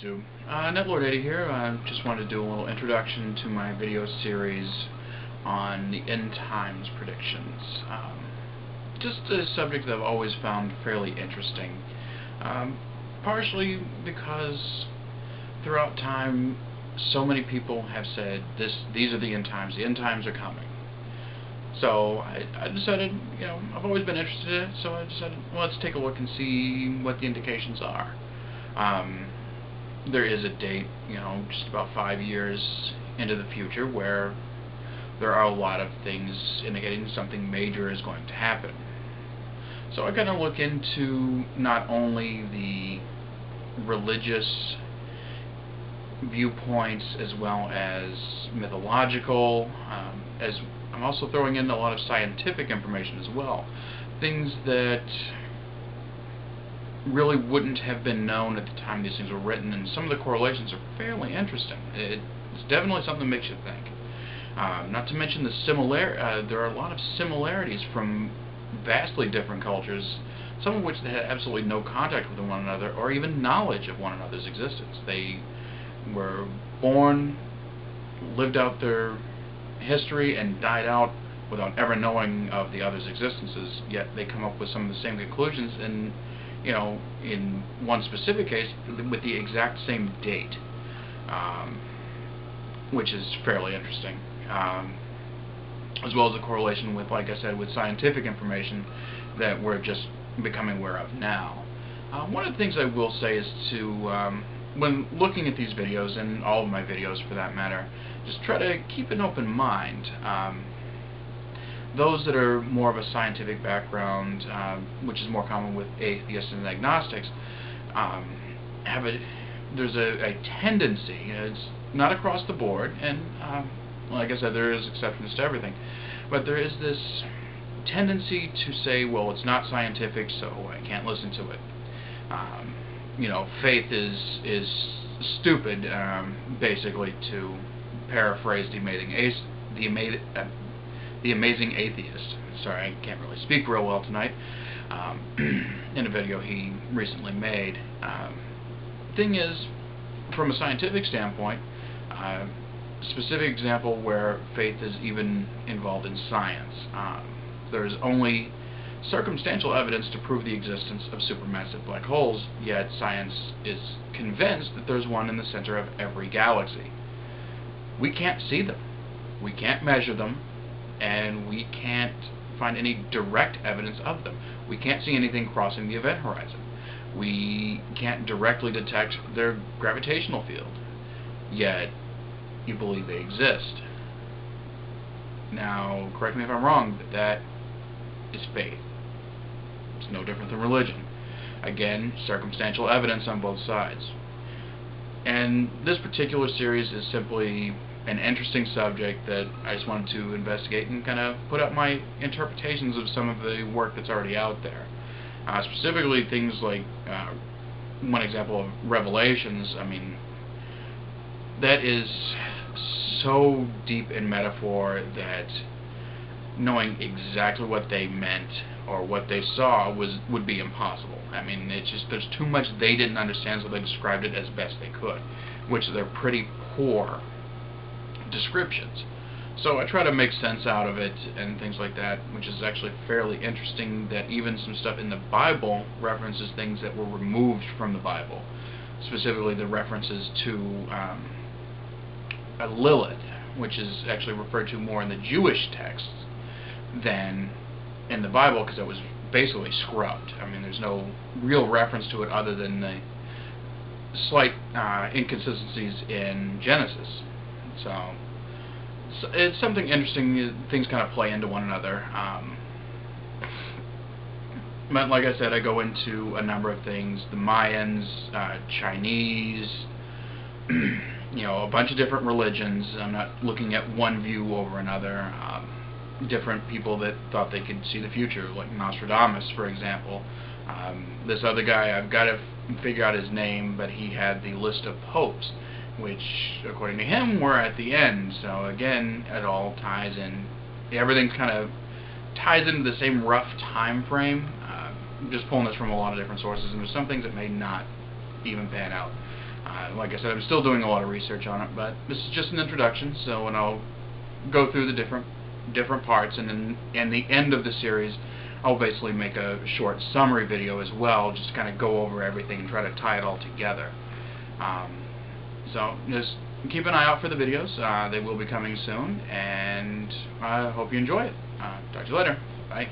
YouTube. Netlord80 here. I just wanted to do a little introduction to my video series on the end times predictions. Just a subject that I've always found fairly interesting. Partially because throughout time so many people have said these are the end times are coming. So I decided, I've always been interested in it, so I decided, well, let's take a look and see what the indications are. There is a date, just about 5 years into the future where there are a lot of things indicating something major is going to happen. So I kind of look into not only the religious viewpoints as well as mythological, as I'm also throwing in a lot of scientific information as well. Things that really wouldn't have been known at the time these things were written, and some of the correlations are fairly interesting. It's definitely something that makes you think. Not to mention there are a lot of similarities from vastly different cultures, some of which they had absolutely no contact with one another or even knowledge of one another's existence. They were born, lived out their history, and died out without ever knowing of the other's existences, yet they come up with some of the same conclusions, and in one specific case with the exact same date, which is fairly interesting, as well as a correlation with, like I said, with scientific information that we're just becoming aware of now. One of the things I will say is to when looking at these videos, and all of my videos for that matter, just try to keep an open mind. Those that are more of a scientific background, which is more common with atheists and agnostics, there's a tendency, it's not across the board, and like I said, there is exceptions to everything, but there is this tendency to say, well, it's not scientific, so I can't listen to it. Faith is stupid, basically, to paraphrase the Amazing Atheist. Sorry, I can't really speak real well tonight. In a video he recently made. Thing is, from a scientific standpoint, specific example where faith is even involved in science. There's only circumstantial evidence to prove the existence of supermassive black holes, yet science is convinced that there's one in the center of every galaxy. We can't see them, we can't measure them, and we can't find any direct evidence of them. We can't see anything crossing the event horizon. We can't directly detect their gravitational field, yet you believe they exist. Now, correct me if I'm wrong, but that is faith. It's no different than religion. Again, circumstantial evidence on both sides. And this particular series is simply an interesting subject that I just wanted to investigate and kind of put up my interpretations of some of the work that's already out there. Specifically things like, one example of Revelations. I mean, that is so deep in metaphor that knowing exactly what they meant or what they saw would be impossible. I mean, it's just, there's too much they didn't understand, so they described it as best they could, which they're pretty poor descriptions. So I try to make sense out of it and things like that, which is actually fairly interesting that even some stuff in the Bible references things that were removed from the Bible. Specifically the references to a Lilith, which is actually referred to more in the Jewish texts than in the Bible, because it was basically scrubbed. I mean, there's no real reference to it other than the slight inconsistencies in Genesis. So it's something interesting. Things kind of play into one another. But like I said, I go into a number of things: the Mayans, Chinese, a bunch of different religions. I'm not looking at one view over another. Different people that thought they could see the future, like Nostradamus, for example. This other guy, I've got to figure out his name, but he had the list of popes, which, according to him, were at the end. So again, it all ties in. Everything kind of ties into the same rough time frame. I'm just pulling this from a lot of different sources, and there's some things that may not even pan out. Like I said, I'm still doing a lot of research on it, but this is just an introduction, so when I'll go through the different parts, and then in the end of the series I'll basically make a short summary video as well, just kind of go over everything and try to tie it all together. So just keep an eye out for the videos. They will be coming soon, and I hope you enjoy it. Talk to you later. Bye.